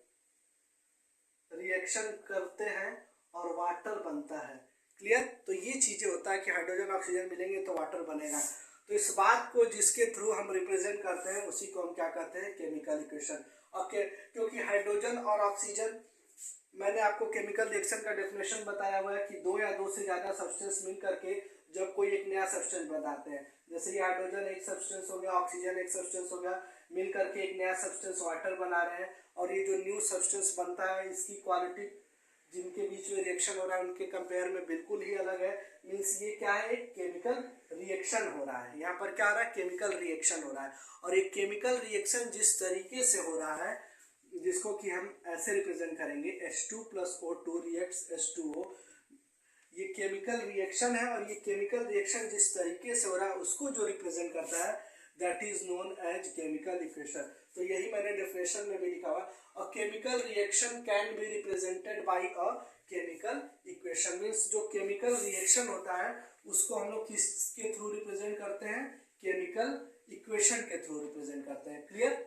[SPEAKER 1] रिएक्शन करते हैं और वाटर बनता है। क्लियर। तो ये चीजें होता है कि हाइड्रोजन ऑक्सीजन मिलेंगे तो वाटर बनेगा। तो इस बात को जिसके थ्रू हम रिप्रेजेंट करते हैं उसी को हम क्या कहते हैं, केमिकल इक्वेशन। ओके, क्योंकि हाइड्रोजन और ऑक्सीजन, मैंने आपको केमिकल रिएक्शन का डेफिनेशन बताया हुआ है कि दो या दो से ज्यादा सब्सटेंस मिल करके जब कोई एक नया सब्सटेंस बनाते हैं, जैसे ये हाइड्रोजन एक सब्सटेंस हो गया, ऑक्सीजन एक सब्सटेंस हो गया, मिल करके एक नया सब्सटेंस वाटर बना रहे हैं। और ये जो न्यू सब्सटेंस बनता है इसकी क्वालिटी जिनके बीच में रिएक्शन हो रहा है उनके कंपेयर में बिल्कुल ही अलग है। मीन्स ये क्या है, एक केमिकल रिएक्शन हो रहा है। यहाँ पर क्या हो रहा है, केमिकल रिएक्शन हो रहा है। और एक केमिकल रिएक्शन जिस तरीके से हो रहा है, जिसको कि हम ऐसे रिप्रेजेंट करेंगे, H2 plus O2 reacts H2O, ये केमिकल रिएक्शन है। और ये केमिकल रिएक्शन जिस तरीके से हो रहा है उसको जो रिप्रेजेंट करता है that is known as chemical equation. तो यही मैंने डेफिनेशन में भी लिखा हुआ, a chemical reaction can be represented by a chemical equation. Means जो केमिकल रिएक्शन होता है उसको हम लोग किसके थ्रू रिप्रेजेंट करते हैं, केमिकल इक्वेशन के थ्रू रिप्रेजेंट करते हैं। क्लियर।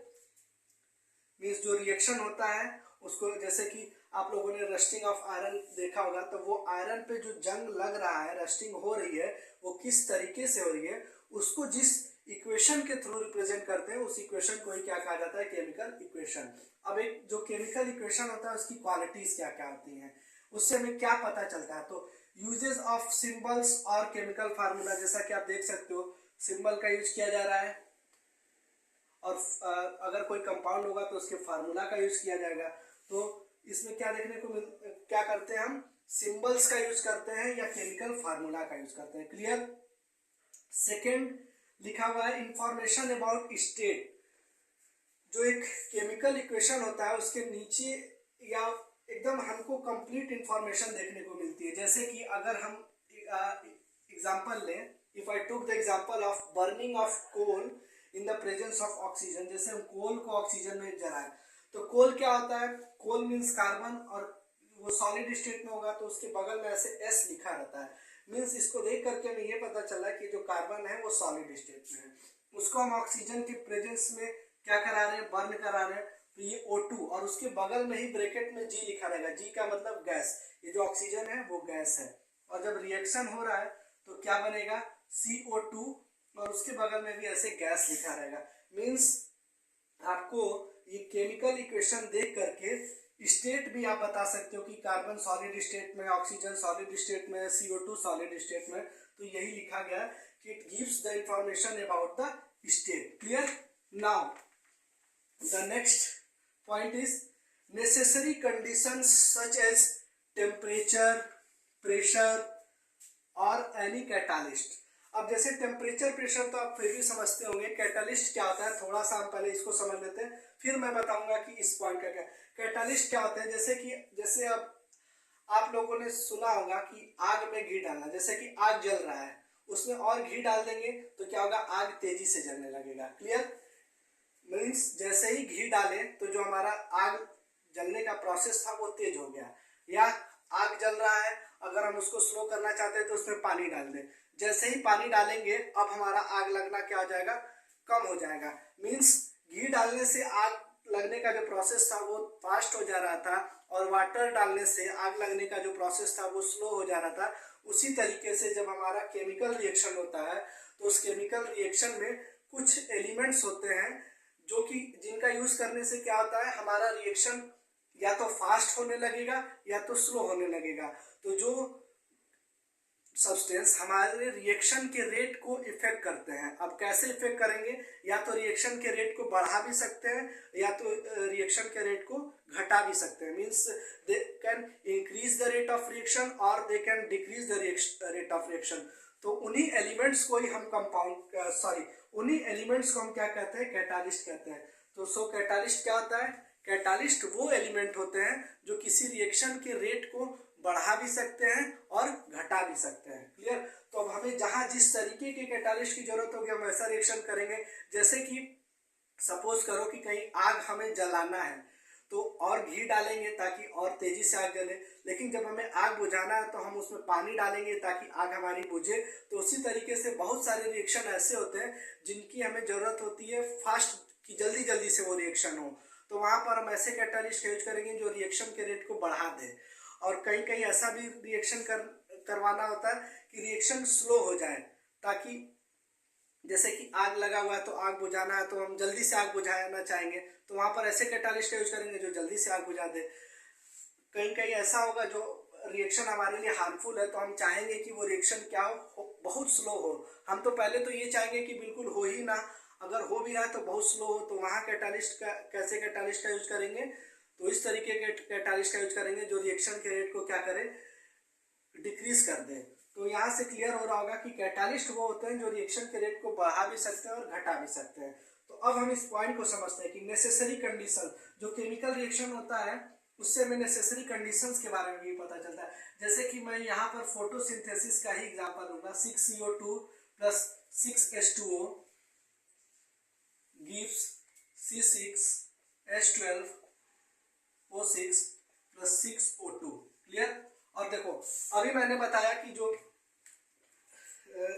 [SPEAKER 1] मीन्स जो रिएक्शन होता है उसको, जैसे कि आप लोगों ने रस्टिंग ऑफ आयरन देखा होगा, तो वो आयरन पे जो जंग लग रहा है, रस्टिंग हो रही है, वो किस तरीके से हो रही है, उसको जिस इक्वेशन के थ्रू रिप्रेजेंट करते हैं उस इक्वेशन को ही क्या कहा जाता है, केमिकल इक्वेशन। अब एक जो केमिकल इक्वेशन होता है उसकी क्वालिटीज क्या क्या होती हैं, उससे हमें क्या पता चलता है। तो यूजेस ऑफ सिंबल्स और केमिकल फार्मूला, जैसा कि आप देख सकते हो सिंबल का यूज किया जा रहा है, और अगर कोई कंपाउंड होगा तो उसके फार्मूला का यूज किया जाएगा। तो इसमें क्या देखने को क्या करते हैं, हम सिंबल्स का यूज करते हैं या केमिकल फार्मूला का यूज करते हैं। क्लियर। सेकेंड लिखा हुआ है इंफॉर्मेशन अबाउट स्टेट। जो एक केमिकल इक्वेशन होता है उसके नीचे या एकदम हमको कंप्लीट इंफॉर्मेशन देखने को मिलती है। जैसे कि अगर हम एग्जांपल लें, if I took the example of burning of coal in the presence of oxygen, जैसे हम कोल को ऑक्सीजन में जलाएं, तो कोल क्या होता है, कोल मीन्स कार्बन, और वो सॉलिड स्टेट में होगा तो उसके बगल में ऐसे S लिखा रहता है। मीन्स इसको देख करके हमें ये पता चला कि जो कार्बन है वो सॉलिड स्टेट में है। उसको हम ऑक्सीजन के प्रेजेंस में क्या करा रहे हैं, बर्न करा रहे हैं, तो ये O2, और उसके बगल में ही ब्रैकेट में G लिखा रहेगा। G का मतलब गैस, ये जो ऑक्सीजन है वो गैस है। और जब रिएक्शन हो रहा है तो क्या बनेगा, CO2, और उसके बगल में भी ऐसे गैस लिखा रहेगा। मीन्स आपको ये केमिकल इक्वेशन देख करके स्टेट भी आप बता सकते हो कि कार्बन सॉलिड स्टेट में, ऑक्सीजन सॉलिड स्टेट में, CO2 सॉलिड स्टेट में। तो यही लिखा गया कि it gives the information about the state. Clear. Now the next point is necessary conditions such as temperature, pressure, और एनी कैटालिस्ट। अब जैसे टेम्परेचर प्रेशर तो आप फिर भी समझते होंगे, कैटालिस्ट क्या होता है थोड़ा सा हम पहले इसको समझ लेते हैं, फिर मैं बताऊंगा कि इस पॉइंट का क्या। कैटालिस्ट क्या होते हैं, जैसे अब आप लोगों ने सुना होगा कि आग में घी डालना, जैसे कि आग जल रहा है उसमें और घी डाल देंगे तो क्या होगा, आग तेजी से जलने लगेगा। क्लियर? मीन्स जैसे ही घी डाले तो जो हमारा आग जलने का प्रोसेस था वो तेज हो गया। या आग जल रहा है, अगर हम उसको स्लो करना चाहते हैं तो उसमें पानी डाल दें, जैसे ही पानी डालेंगे अब हमारा आग लगना क्या हो जाएगा, कम हो जाएगा। मीन्स घी डालने से आग लगने का जो प्रोसेस था वो फास्ट हो जा रहा था, और वाटर डालने से आग लगने का जो प्रोसेस था वो स्लो हो जा रहा था। उसी तरीके से जब हमारा केमिकल रिएक्शन होता है तो उस केमिकल रिएक्शन में कुछ एलिमेंट्स होते हैं जो कि जिनका यूज करने से क्या होता है, हमारा रिएक्शन या तो फास्ट होने लगेगा या तो स्लो होने लगेगा। तो जो सब्सटेंस हमारे रिएक्शन के रेट को इफेक्ट करते हैं, अब कैसे इफेक्ट करेंगे, या तो रिएक्शन के रेट को बढ़ा भी सकते हैं या तो रिएक्शन के रेट को घटा भी सकते हैं। Means they can increase the rate of reaction और they can decrease the rate of reaction. तो उन्हीं एलिमेंट्स को ही हम उन्हीं एलिमेंट्स को हम क्या कहते हैं, कैटालिस्ट कहते हैं। तो सो कैटालिस्ट क्या होता है, कैटालिस्ट वो एलिमेंट होते हैं जो किसी रिएक्शन के रेट को बढ़ा भी सकते हैं और घटा भी सकते हैं। क्लियर? तो अब हमें जहां जिस तरीके के कैटालिस्ट की जरूरत होगी हम वैसा रिएक्शन करेंगे। जैसे कि सपोज करो कि कहीं आग हमें जलाना है तो और घी डालेंगे ताकि और तेजी से आग जले, लेकिन जब हमें आग बुझाना है तो हम उसमें पानी डालेंगे ताकि आग हमारी बुझे। तो उसी तरीके से बहुत सारे रिएक्शन ऐसे होते हैं जिनकी हमें जरूरत होती है फास्ट कि जल्दी जल्दी से वो रिएक्शन हो, तो वहां पर हम ऐसे कैटालिस्ट यूज करेंगे जो रिएक्शन के रेट को बढ़ा दे। और कहीं कहीं ऐसा भी रिएक्शन करवाना होता है कि रिएक्शन स्लो हो जाए, ताकि जैसे कि आग लगा हुआ है तो आग बुझाना है तो हम जल्दी से आग बुझाना चाहेंगे, तो वहां पर ऐसे कैटालिस्ट यूज करेंगे जो जल्दी से आग बुझा दे। कहीं कहीं ऐसा होगा जो रिएक्शन हमारे लिए हार्मफुल है तो हम चाहेंगे कि वो रिएक्शन क्या हो, बहुत स्लो हो। हम तो पहले तो ये चाहेंगे कि बिल्कुल हो ही ना, अगर हो भी रहा है तो बहुत स्लो हो। तो वहाँ कैटालिस्ट का कैसे कैटालिस्ट का यूज करेंगे, तो इस तरीके के कैटालिस्ट का यूज करेंगे जो रिएक्शन के रेट को क्या करे, डिक्रीज कर दे। तो यहाँ से क्लियर हो रहा होगा कि कैटालिस्ट वो होते हैं जो रिएक्शन के रेट को बढ़ा भी सकते हैं और घटा भी सकते हैं। तो अब हम इस पॉइंट को समझते हैं कि नेसेसरी कंडीशन, जो केमिकल रिएक्शन होता है उससे हमें नेसेसरी कंडीशंस के बारे में भी पता चलता है। जैसे कि मैं यहाँ पर फोटोसिंथेसिस का ही एग्जांपल दूंगा। 6CO2 plus 6H2O gives C6H12O6 plus 6O2। Clear? और देखो अभी मैंने बताया कि जो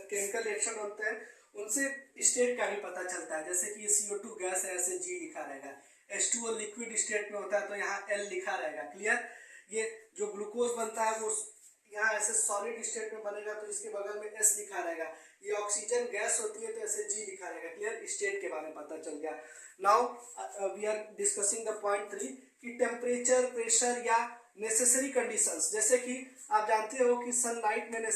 [SPEAKER 1] केमिकल रिएक्शन होते हैं उनसे स्टेट का भी पता चलता है। जैसे कि ये CO2 गैस है, ऐसे G लिखा रहेगा। H2O लिक्विड स्टेट में होता है तो यहाँ L लिखा रहेगा। क्लियर? ये जो ग्लूकोज बनता है वो यहाँ ऐसे सॉलिड स्टेट में बनेगा तो इसके बगल में S लिखा रहेगा। ये ऑक्सीजन गैस होती है तो ऐसे G लिखा रहेगा। क्लियर? स्टेट के बारे में पता चल गया। Now we are discussing the point 3 कि टेम्परेचर, प्रेशर या नेसेसरी कंडीशंस। जैसे कि आप जानते हो कि सनलाइट में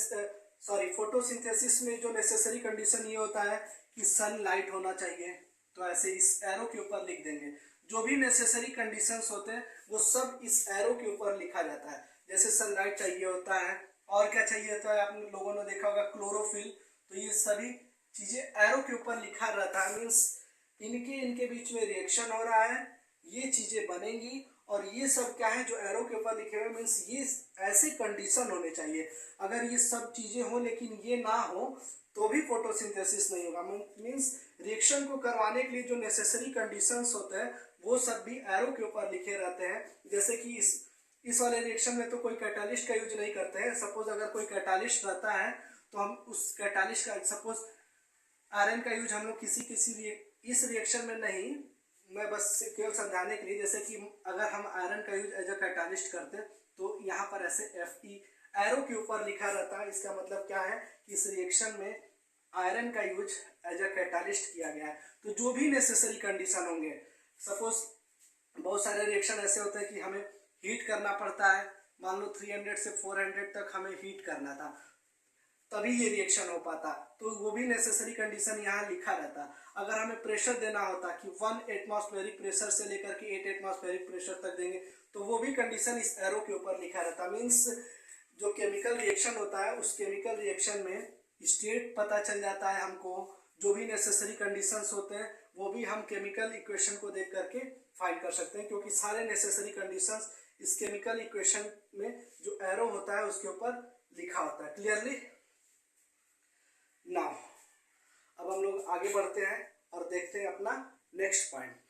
[SPEAKER 1] फोटोसिंथेसिस में जो नेसेसरी कंडीशन ये होता है कि सनलाइट होना चाहिए, तो ऐसे इस एरो के ऊपर लिख देंगे। जो भी नेसेसरी कंडीशंस होते हैं वो सब इस एरो के ऊपर लिखा जाता है। जैसे सनलाइट चाहिए होता है, और क्या चाहिए होता है, आप लोगों ने देखा होगा क्लोरोफिल। तो ये सभी चीजें एरो के ऊपर लिखा रहता है। मीन्स इनके बीच में रिएक्शन हो रहा है, ये चीजें बनेंगी, और ये सब क्या है जो एरो के ऊपर लिखे हुए। मीन्स ये ऐसे कंडीशन होने चाहिए। अगर ये सब चीजें हो लेकिन ये ना हो तो भी फोटोसिंथेसिस नहीं होगा। मीन्स रिएक्शन को करवाने के लिए जो नेसेसरी कंडीशंस होते हैं वो सब भी एरो के ऊपर लिखे रहते हैं। जैसे कि इस वाले रिएक्शन में तो कोई कैटालिस्ट का यूज नहीं करते हैं। सपोज अगर कोई कैटालिस्ट रहता है तो हम उस कैटालिस्ट का, सपोज आयरन का यूज हम लोग इस रिएक्शन में नहीं, मैं बस केवल समझाने के लिए, जैसे कि अगर हम आयरन का यूज एज अ कैटालिस्ट करते हैं तो यहाँ पर ऐसे Fe एरो के ऊपर लिखा रहता है। इसका मतलब क्या है कि इस रिएक्शन में आयरन का यूज एज अ कैटालिस्ट किया गया है। तो जो भी नेसेसरी कंडीशन होंगे, सपोज बहुत सारे रिएक्शन ऐसे होते हैं कि हमें हीट करना पड़ता है, मान लो 300 से 400 तक हमें हीट करना था तभी ये रिएक्शन हो पाता, तो वो भी नेसेसरी कंडीशन यहाँ लिखा रहता। अगर हमें प्रेशर देना होता कि 1 एटमॉस्फेरिक प्रेशर से लेकर के 8 एटमॉस्फेरिक प्रेशर तक देंगे, तो वो भी कंडीशन इस एरो के ऊपर लिखा रहता। मीन्स जो केमिकल रिएक्शन होता है उस केमिकल रिएक्शन में स्टेट पता चल जाता है हमको, जो भी नेसेसरी कंडीशंस होते हैं वो भी हम केमिकल इक्वेशन को देख करके फाइंड कर सकते हैं, क्योंकि सारे नेसेसरी कंडीशंस इस केमिकल इक्वेशन में जो एरो होता है उसके ऊपर लिखा होता है। क्लियरली नाउ अब हम लोग आगे बढ़ते हैं और देखते हैं अपना नेक्स्ट पॉइंट।